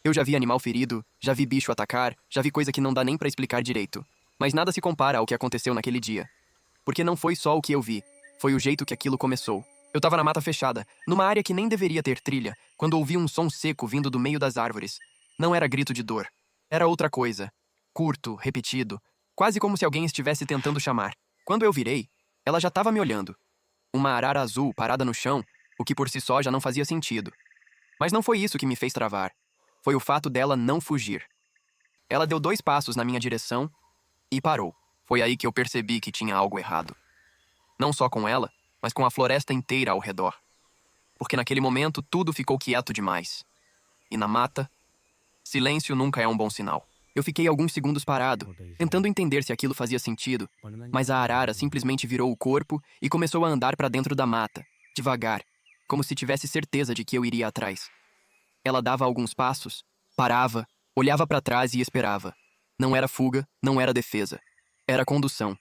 Eu já vi animal ferido, já vi bicho atacar, já vi coisa que não dá nem pra explicar direito. Mas nada se compara ao que aconteceu naquele dia. Porque não foi só o que eu vi, foi o jeito que aquilo começou. Eu tava na mata fechada, numa área que nem deveria ter trilha, quando ouvi um som seco vindo do meio das árvores. Não era grito de dor. Era outra coisa. Curto, repetido, quase como se alguém estivesse tentando chamar. Quando eu virei, ela já estava me olhando. Uma arara azul parada no chão, o que por si só já não fazia sentido. Mas não foi isso que me fez travar. Foi o fato dela não fugir. Ela deu 2 passos na minha direção e parou. Foi aí que eu percebi que tinha algo errado. Não só com ela, mas com a floresta inteira ao redor. Porque naquele momento tudo ficou quieto demais. E na mata, silêncio nunca é um bom sinal. Eu fiquei alguns segundos parado, tentando entender se aquilo fazia sentido, mas a arara simplesmente virou o corpo e começou a andar para dentro da mata, devagar, como se tivesse certeza de que eu iria atrás. Ela dava alguns passos, parava, olhava para trás e esperava. Não era fuga, não era defesa. Era condução.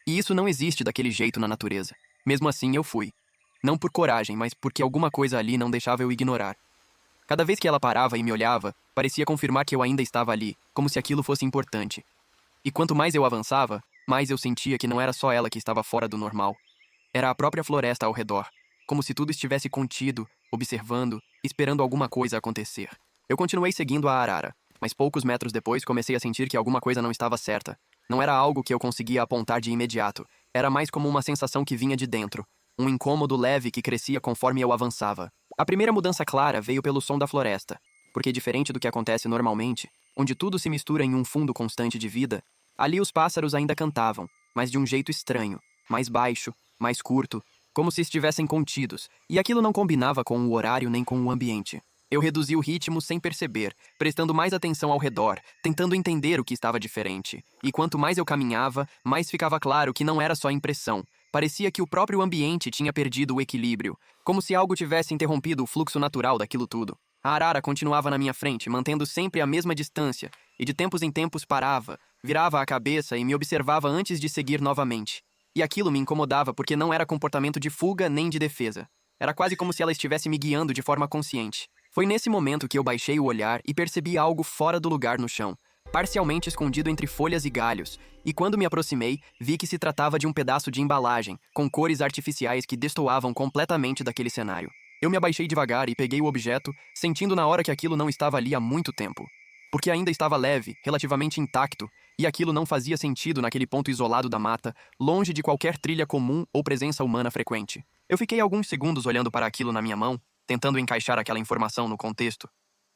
E isso não existe daquele jeito na natureza. Mesmo assim, eu fui. Não por coragem, mas porque alguma coisa ali não deixava eu ignorar. Cada vez que ela parava e me olhava, parecia confirmar que eu ainda estava ali, como se aquilo fosse importante. E quanto mais eu avançava, mais eu sentia que não era só ela que estava fora do normal. Era a própria floresta ao redor, como se tudo estivesse contido, observando, esperando alguma coisa acontecer. Eu continuei seguindo a arara, mas poucos metros depois comecei a sentir que alguma coisa não estava certa. Não era algo que eu conseguia apontar de imediato, era mais como uma sensação que vinha de dentro, um incômodo leve que crescia conforme eu avançava. A primeira mudança clara veio pelo som da floresta, porque diferente do que acontece normalmente, onde tudo se mistura em um fundo constante de vida, ali os pássaros ainda cantavam, mas de um jeito estranho, mais baixo, mais curto, como se estivessem contidos, e aquilo não combinava com o horário nem com o ambiente. Eu reduzi o ritmo sem perceber, prestando mais atenção ao redor, tentando entender o que estava diferente. E quanto mais eu caminhava, mais ficava claro que não era só impressão. Parecia que o próprio ambiente tinha perdido o equilíbrio, como se algo tivesse interrompido o fluxo natural daquilo tudo. A arara continuava na minha frente, mantendo sempre a mesma distância, e de tempos em tempos parava, virava a cabeça e me observava antes de seguir novamente. E aquilo me incomodava porque não era comportamento de fuga nem de defesa. Era quase como se ela estivesse me guiando de forma consciente. Foi nesse momento que eu baixei o olhar e percebi algo fora do lugar no chão, parcialmente escondido entre folhas e galhos, e quando me aproximei, vi que se tratava de um pedaço de embalagem, com cores artificiais que destoavam completamente daquele cenário. Eu me abaixei devagar e peguei o objeto, sentindo na hora que aquilo não estava ali há muito tempo. Porque ainda estava leve, relativamente intacto, e aquilo não fazia sentido naquele ponto isolado da mata, longe de qualquer trilha comum ou presença humana frequente. Eu fiquei alguns segundos olhando para aquilo na minha mão, tentando encaixar aquela informação no contexto.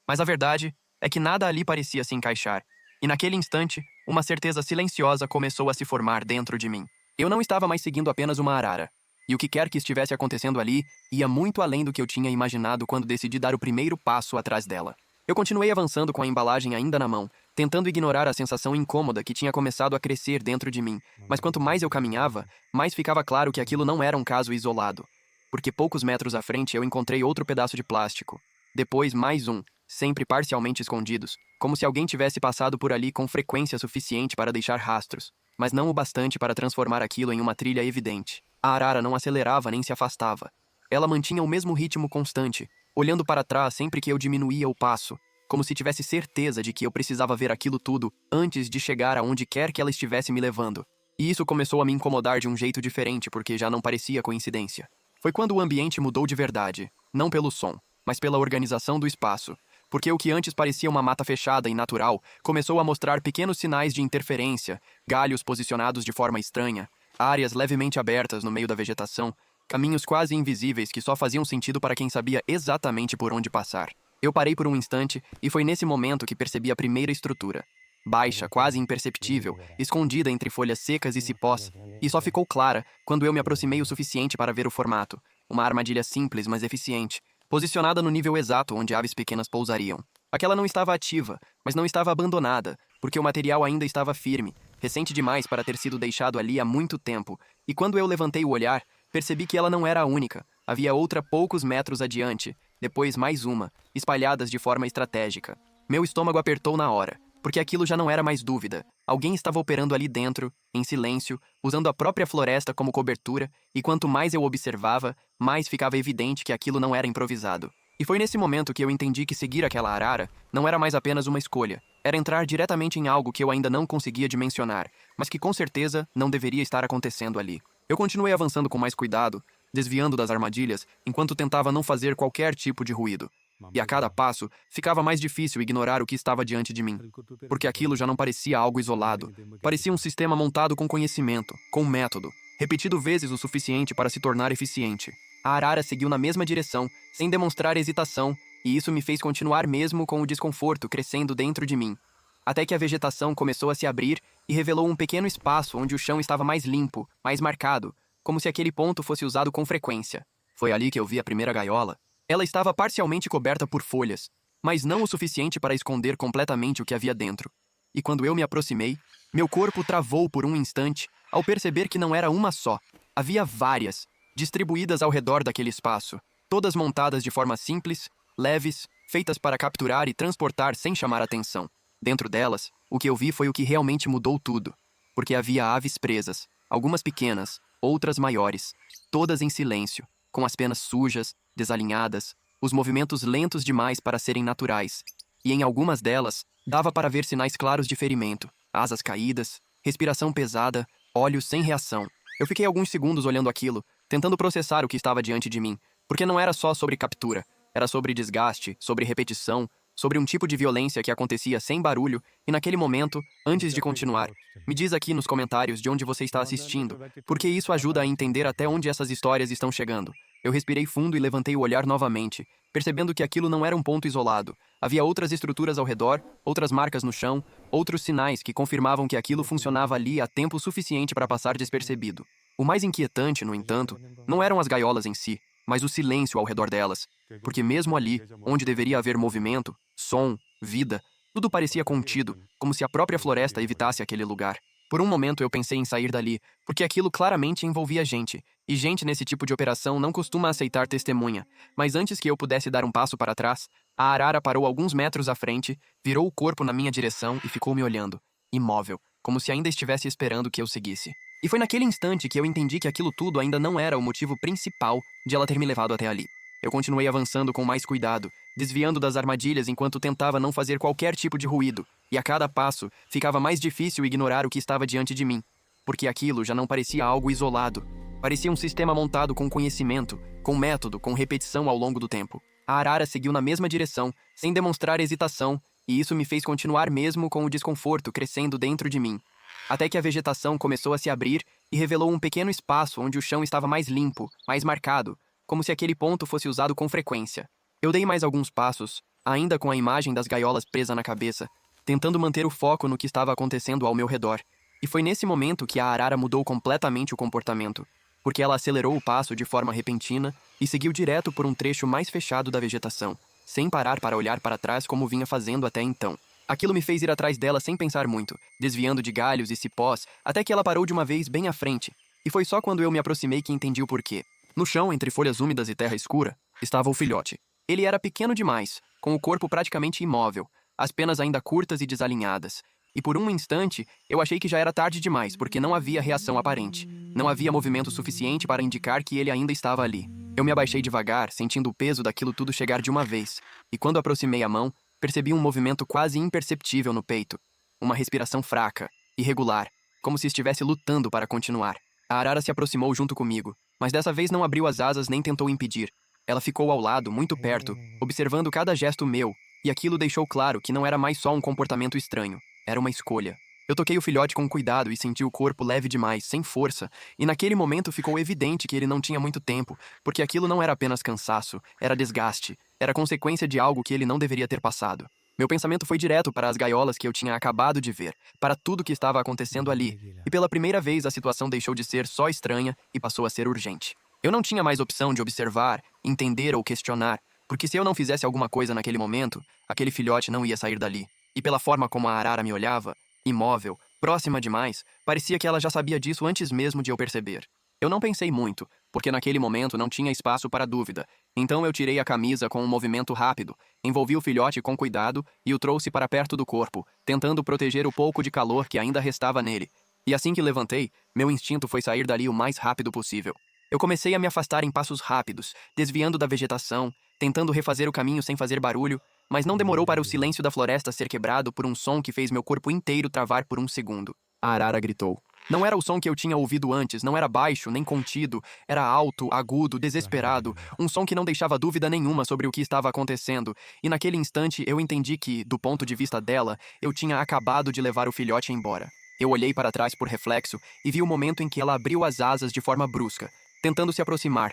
Mas a verdade é que nada ali parecia se encaixar, e naquele instante, uma certeza silenciosa começou a se formar dentro de mim. Eu não estava mais seguindo apenas uma arara, e o que quer que estivesse acontecendo ali ia muito além do que eu tinha imaginado quando decidi dar o primeiro passo atrás dela. Eu continuei avançando com a embalagem ainda na mão, tentando ignorar a sensação incômoda que tinha começado a crescer dentro de mim, mas quanto mais eu caminhava, mais ficava claro que aquilo não era um caso isolado. Porque poucos metros à frente eu encontrei outro pedaço de plástico. Depois mais um, sempre parcialmente escondidos, como se alguém tivesse passado por ali com frequência suficiente para deixar rastros, mas não o bastante para transformar aquilo em uma trilha evidente. A arara não acelerava nem se afastava. Ela mantinha o mesmo ritmo constante, olhando para trás sempre que eu diminuía o passo, como se tivesse certeza de que eu precisava ver aquilo tudo antes de chegar aonde quer que ela estivesse me levando. E isso começou a me incomodar de um jeito diferente porque já não parecia coincidência. Foi quando o ambiente mudou de verdade, não pelo som, mas pela organização do espaço, porque o que antes parecia uma mata fechada e natural começou a mostrar pequenos sinais de interferência, galhos posicionados de forma estranha, áreas levemente abertas no meio da vegetação, caminhos quase invisíveis que só faziam sentido para quem sabia exatamente por onde passar. Eu parei por um instante e foi nesse momento que percebi a primeira estrutura. Baixa, quase imperceptível, escondida entre folhas secas e cipós, e só ficou clara quando eu me aproximei o suficiente para ver o formato. Uma armadilha simples, mas eficiente, posicionada no nível exato onde aves pequenas pousariam. Aquela não estava ativa, mas não estava abandonada, porque o material ainda estava firme, recente demais para ter sido deixado ali há muito tempo, e quando eu levantei o olhar, percebi que ela não era a única. Havia outra poucos metros adiante, depois mais uma, espalhadas de forma estratégica. Meu estômago apertou na hora, porque aquilo já não era mais dúvida. Alguém estava operando ali dentro, em silêncio, usando a própria floresta como cobertura, e quanto mais eu observava, mais ficava evidente que aquilo não era improvisado. E foi nesse momento que eu entendi que seguir aquela arara não era mais apenas uma escolha, era entrar diretamente em algo que eu ainda não conseguia dimensionar, mas que com certeza não deveria estar acontecendo ali. Eu continuei avançando com mais cuidado, desviando das armadilhas, enquanto tentava não fazer qualquer tipo de ruído. E a cada passo, ficava mais difícil ignorar o que estava diante de mim, porque aquilo já não parecia algo isolado, parecia um sistema montado com conhecimento, com método, repetido vezes o suficiente para se tornar eficiente. A arara seguiu na mesma direção, sem demonstrar hesitação, e isso me fez continuar mesmo com o desconforto crescendo dentro de mim. Até que a vegetação começou a se abrir e revelou um pequeno espaço onde o chão estava mais limpo, mais marcado, como se aquele ponto fosse usado com frequência. Foi ali que eu vi a primeira gaiola. Ela estava parcialmente coberta por folhas, mas não o suficiente para esconder completamente o que havia dentro. E quando eu me aproximei, meu corpo travou por um instante ao perceber que não era uma só. Havia várias, distribuídas ao redor daquele espaço, todas montadas de forma simples, leves, feitas para capturar e transportar sem chamar atenção. Dentro delas, o que eu vi foi o que realmente mudou tudo, porque havia aves presas, algumas pequenas, outras maiores, todas em silêncio, com as penas sujas, desalinhadas, os movimentos lentos demais para serem naturais, e em algumas delas dava para ver sinais claros de ferimento, asas caídas, respiração pesada, olhos sem reação. Eu fiquei alguns segundos olhando aquilo, tentando processar o que estava diante de mim, porque não era só sobre captura, era sobre desgaste, sobre repetição, sobre um tipo de violência que acontecia sem barulho e naquele momento, antes de continuar. Me diz aqui nos comentários de onde você está assistindo, porque isso ajuda a entender até onde essas histórias estão chegando. Eu respirei fundo e levantei o olhar novamente, percebendo que aquilo não era um ponto isolado. Havia outras estruturas ao redor, outras marcas no chão, outros sinais que confirmavam que aquilo funcionava ali há tempo suficiente para passar despercebido. O mais inquietante, no entanto, não eram as gaiolas em si, mas o silêncio ao redor delas, porque mesmo ali, onde deveria haver movimento, som, vida, tudo parecia contido, como se a própria floresta evitasse aquele lugar. Por um momento eu pensei em sair dali, porque aquilo claramente envolvia gente, e gente nesse tipo de operação não costuma aceitar testemunha. Mas antes que eu pudesse dar um passo para trás, a arara parou alguns metros à frente, virou o corpo na minha direção e ficou me olhando, imóvel, como se ainda estivesse esperando que eu seguisse. E foi naquele instante que eu entendi que aquilo tudo ainda não era o motivo principal de ela ter me levado até ali. Eu continuei avançando com mais cuidado, desviando das armadilhas enquanto tentava não fazer qualquer tipo de ruído, e a cada passo ficava mais difícil ignorar o que estava diante de mim, porque aquilo já não parecia algo isolado. Parecia um sistema montado com conhecimento, com método, com repetição ao longo do tempo. A arara seguiu na mesma direção, sem demonstrar hesitação, e isso me fez continuar mesmo com o desconforto crescendo dentro de mim. Até que a vegetação começou a se abrir e revelou um pequeno espaço onde o chão estava mais limpo, mais marcado, como se aquele ponto fosse usado com frequência. Eu dei mais alguns passos, ainda com a imagem das gaiolas presa na cabeça, tentando manter o foco no que estava acontecendo ao meu redor. E foi nesse momento que a arara mudou completamente o comportamento, porque ela acelerou o passo de forma repentina e seguiu direto por um trecho mais fechado da vegetação, sem parar para olhar para trás como vinha fazendo até então. Aquilo me fez ir atrás dela sem pensar muito, desviando de galhos e cipós, até que ela parou de uma vez bem à frente. E foi só quando eu me aproximei que entendi o porquê. No chão, entre folhas úmidas e terra escura, estava o filhote. Ele era pequeno demais, com o corpo praticamente imóvel, as penas ainda curtas e desalinhadas. E por um instante, eu achei que já era tarde demais, porque não havia reação aparente. Não havia movimento suficiente para indicar que ele ainda estava ali. Eu me abaixei devagar, sentindo o peso daquilo tudo chegar de uma vez. E quando aproximei a mão, percebi um movimento quase imperceptível no peito. Uma respiração fraca, irregular, como se estivesse lutando para continuar. A arara se aproximou junto comigo, mas dessa vez não abriu as asas nem tentou impedir. Ela ficou ao lado, muito perto, observando cada gesto meu, e aquilo deixou claro que não era mais só um comportamento estranho. Era uma escolha. Eu toquei o filhote com cuidado e senti o corpo leve demais, sem força, e naquele momento ficou evidente que ele não tinha muito tempo, porque aquilo não era apenas cansaço, era desgaste, era consequência de algo que ele não deveria ter passado. Meu pensamento foi direto para as gaiolas que eu tinha acabado de ver, para tudo que estava acontecendo ali, e pela primeira vez a situação deixou de ser só estranha e passou a ser urgente. Eu não tinha mais opção de observar, entender ou questionar, porque se eu não fizesse alguma coisa naquele momento, aquele filhote não ia sair dali. E pela forma como a arara me olhava, imóvel, próxima demais, parecia que ela já sabia disso antes mesmo de eu perceber. Eu não pensei muito, porque naquele momento não tinha espaço para dúvida, então eu tirei a camisa com um movimento rápido, envolvi o filhote com cuidado e o trouxe para perto do corpo, tentando proteger o pouco de calor que ainda restava nele. E assim que levantei, meu instinto foi sair dali o mais rápido possível. Eu comecei a me afastar em passos rápidos, desviando da vegetação, tentando refazer o caminho sem fazer barulho, mas não demorou para o silêncio da floresta ser quebrado por um som que fez meu corpo inteiro travar por um segundo. A arara gritou. Não era o som que eu tinha ouvido antes, não era baixo, nem contido, era alto, agudo, desesperado, um som que não deixava dúvida nenhuma sobre o que estava acontecendo, e naquele instante eu entendi que, do ponto de vista dela, eu tinha acabado de levar o filhote embora. Eu olhei para trás por reflexo e vi o momento em que ela abriu as asas de forma brusca, tentando se aproximar.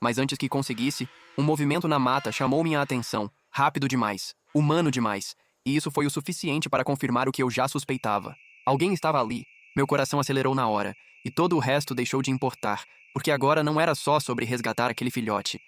Mas antes que conseguisse, um movimento na mata chamou minha atenção, rápido demais, humano demais, e isso foi o suficiente para confirmar o que eu já suspeitava. Alguém estava ali. Meu coração acelerou na hora, e todo o resto deixou de importar, porque agora não era só sobre resgatar aquele filhote.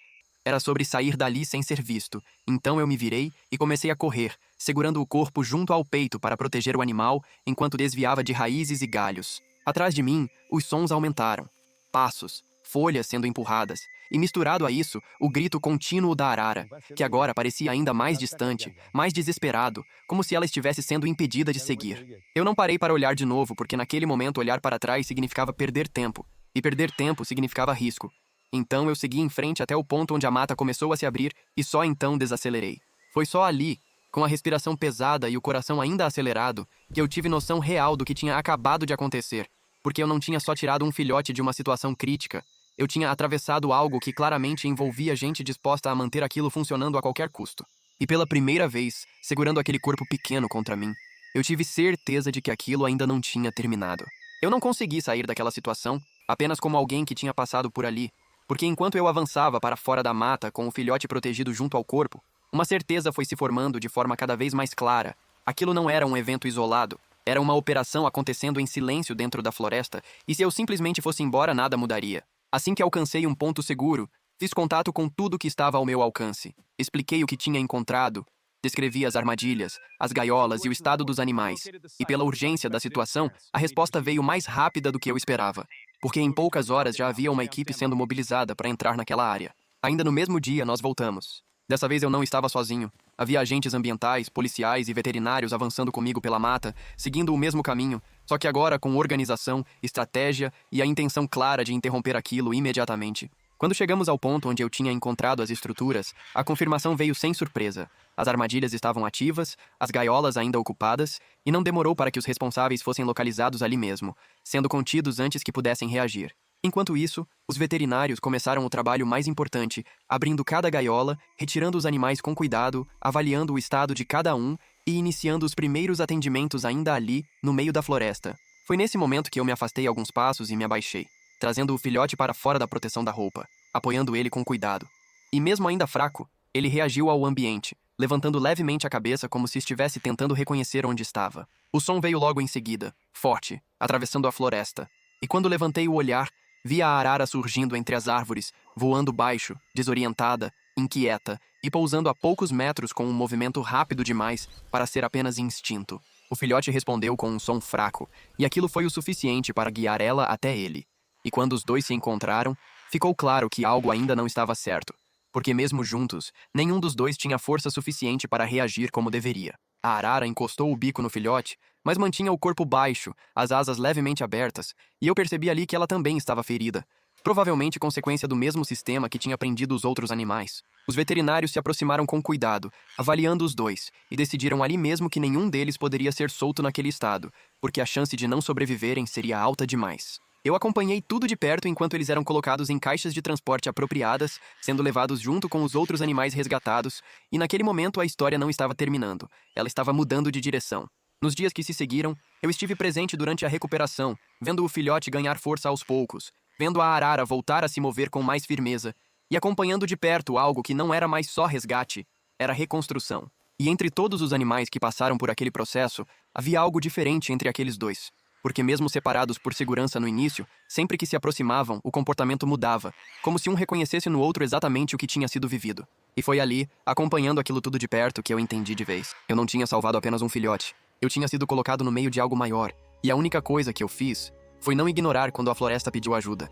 Era sobre sair dali sem ser visto. Então eu me virei e comecei a correr, segurando o corpo junto ao peito para proteger o animal enquanto desviava de raízes e galhos. Atrás de mim, os sons aumentaram. Passos, folhas sendo empurradas, e misturado a isso, o grito contínuo da arara, que agora parecia ainda mais distante, mais desesperado, como se ela estivesse sendo impedida de seguir. Eu não parei para olhar de novo, porque naquele momento olhar para trás significava perder tempo, e perder tempo significava risco. Então eu segui em frente até o ponto onde a mata começou a se abrir e só então desacelerei. Foi só ali, com a respiração pesada e o coração ainda acelerado, que eu tive noção real do que tinha acabado de acontecer, porque eu não tinha só tirado um filhote de uma situação crítica. Eu tinha atravessado algo que claramente envolvia gente disposta a manter aquilo funcionando a qualquer custo. E pela primeira vez, segurando aquele corpo pequeno contra mim, eu tive certeza de que aquilo ainda não tinha terminado. Eu não consegui sair daquela situação apenas como alguém que tinha passado por ali, porque enquanto eu avançava para fora da mata com o filhote protegido junto ao corpo, uma certeza foi se formando de forma cada vez mais clara. Aquilo não era um evento isolado, era uma operação acontecendo em silêncio dentro da floresta, e se eu simplesmente fosse embora, nada mudaria. Assim que alcancei um ponto seguro, fiz contato com tudo que estava ao meu alcance. Expliquei o que tinha encontrado, descrevi as armadilhas, as gaiolas e o estado dos animais. E pela urgência da situação, a resposta veio mais rápida do que eu esperava, porque em poucas horas já havia uma equipe sendo mobilizada para entrar naquela área. Ainda no mesmo dia, nós voltamos. Dessa vez eu não estava sozinho. Havia agentes ambientais, policiais e veterinários avançando comigo pela mata, seguindo o mesmo caminho, só que agora com organização, estratégia e a intenção clara de interromper aquilo imediatamente. Quando chegamos ao ponto onde eu tinha encontrado as estruturas, a confirmação veio sem surpresa. As armadilhas estavam ativas, as gaiolas ainda ocupadas, e não demorou para que os responsáveis fossem localizados ali mesmo, sendo contidos antes que pudessem reagir. Enquanto isso, os veterinários começaram o trabalho mais importante, abrindo cada gaiola, retirando os animais com cuidado, avaliando o estado de cada um e iniciando os primeiros atendimentos ainda ali, no meio da floresta. Foi nesse momento que eu me afastei alguns passos e me abaixei, trazendo o filhote para fora da proteção da roupa, apoiando ele com cuidado. E mesmo ainda fraco, ele reagiu ao ambiente, levantando levemente a cabeça como se estivesse tentando reconhecer onde estava. O som veio logo em seguida, forte, atravessando a floresta. E quando levantei o olhar, vi a arara surgindo entre as árvores, voando baixo, desorientada, inquieta, e pousando a poucos metros com um movimento rápido demais para ser apenas instinto. O filhote respondeu com um som fraco, e aquilo foi o suficiente para guiar ela até ele. E quando os dois se encontraram, ficou claro que algo ainda não estava certo, porque mesmo juntos, nenhum dos dois tinha força suficiente para reagir como deveria. A arara encostou o bico no filhote, mas mantinha o corpo baixo, as asas levemente abertas, e eu percebi ali que ela também estava ferida, provavelmente consequência do mesmo sistema que tinha prendido os outros animais. Os veterinários se aproximaram com cuidado, avaliando os dois, e decidiram ali mesmo que nenhum deles poderia ser solto naquele estado, porque a chance de não sobreviverem seria alta demais. Eu acompanhei tudo de perto enquanto eles eram colocados em caixas de transporte apropriadas, sendo levados junto com os outros animais resgatados, e naquele momento a história não estava terminando, ela estava mudando de direção. Nos dias que se seguiram, eu estive presente durante a recuperação, vendo o filhote ganhar força aos poucos, vendo a arara voltar a se mover com mais firmeza, e acompanhando de perto algo que não era mais só resgate, era reconstrução. E entre todos os animais que passaram por aquele processo, havia algo diferente entre aqueles dois. Porque mesmo separados por segurança no início, sempre que se aproximavam, o comportamento mudava, como se um reconhecesse no outro exatamente o que tinha sido vivido. E foi ali, acompanhando aquilo tudo de perto, que eu entendi de vez. Eu não tinha salvado apenas um filhote. Eu tinha sido colocado no meio de algo maior, e a única coisa que eu fiz foi não ignorar quando a floresta pediu ajuda.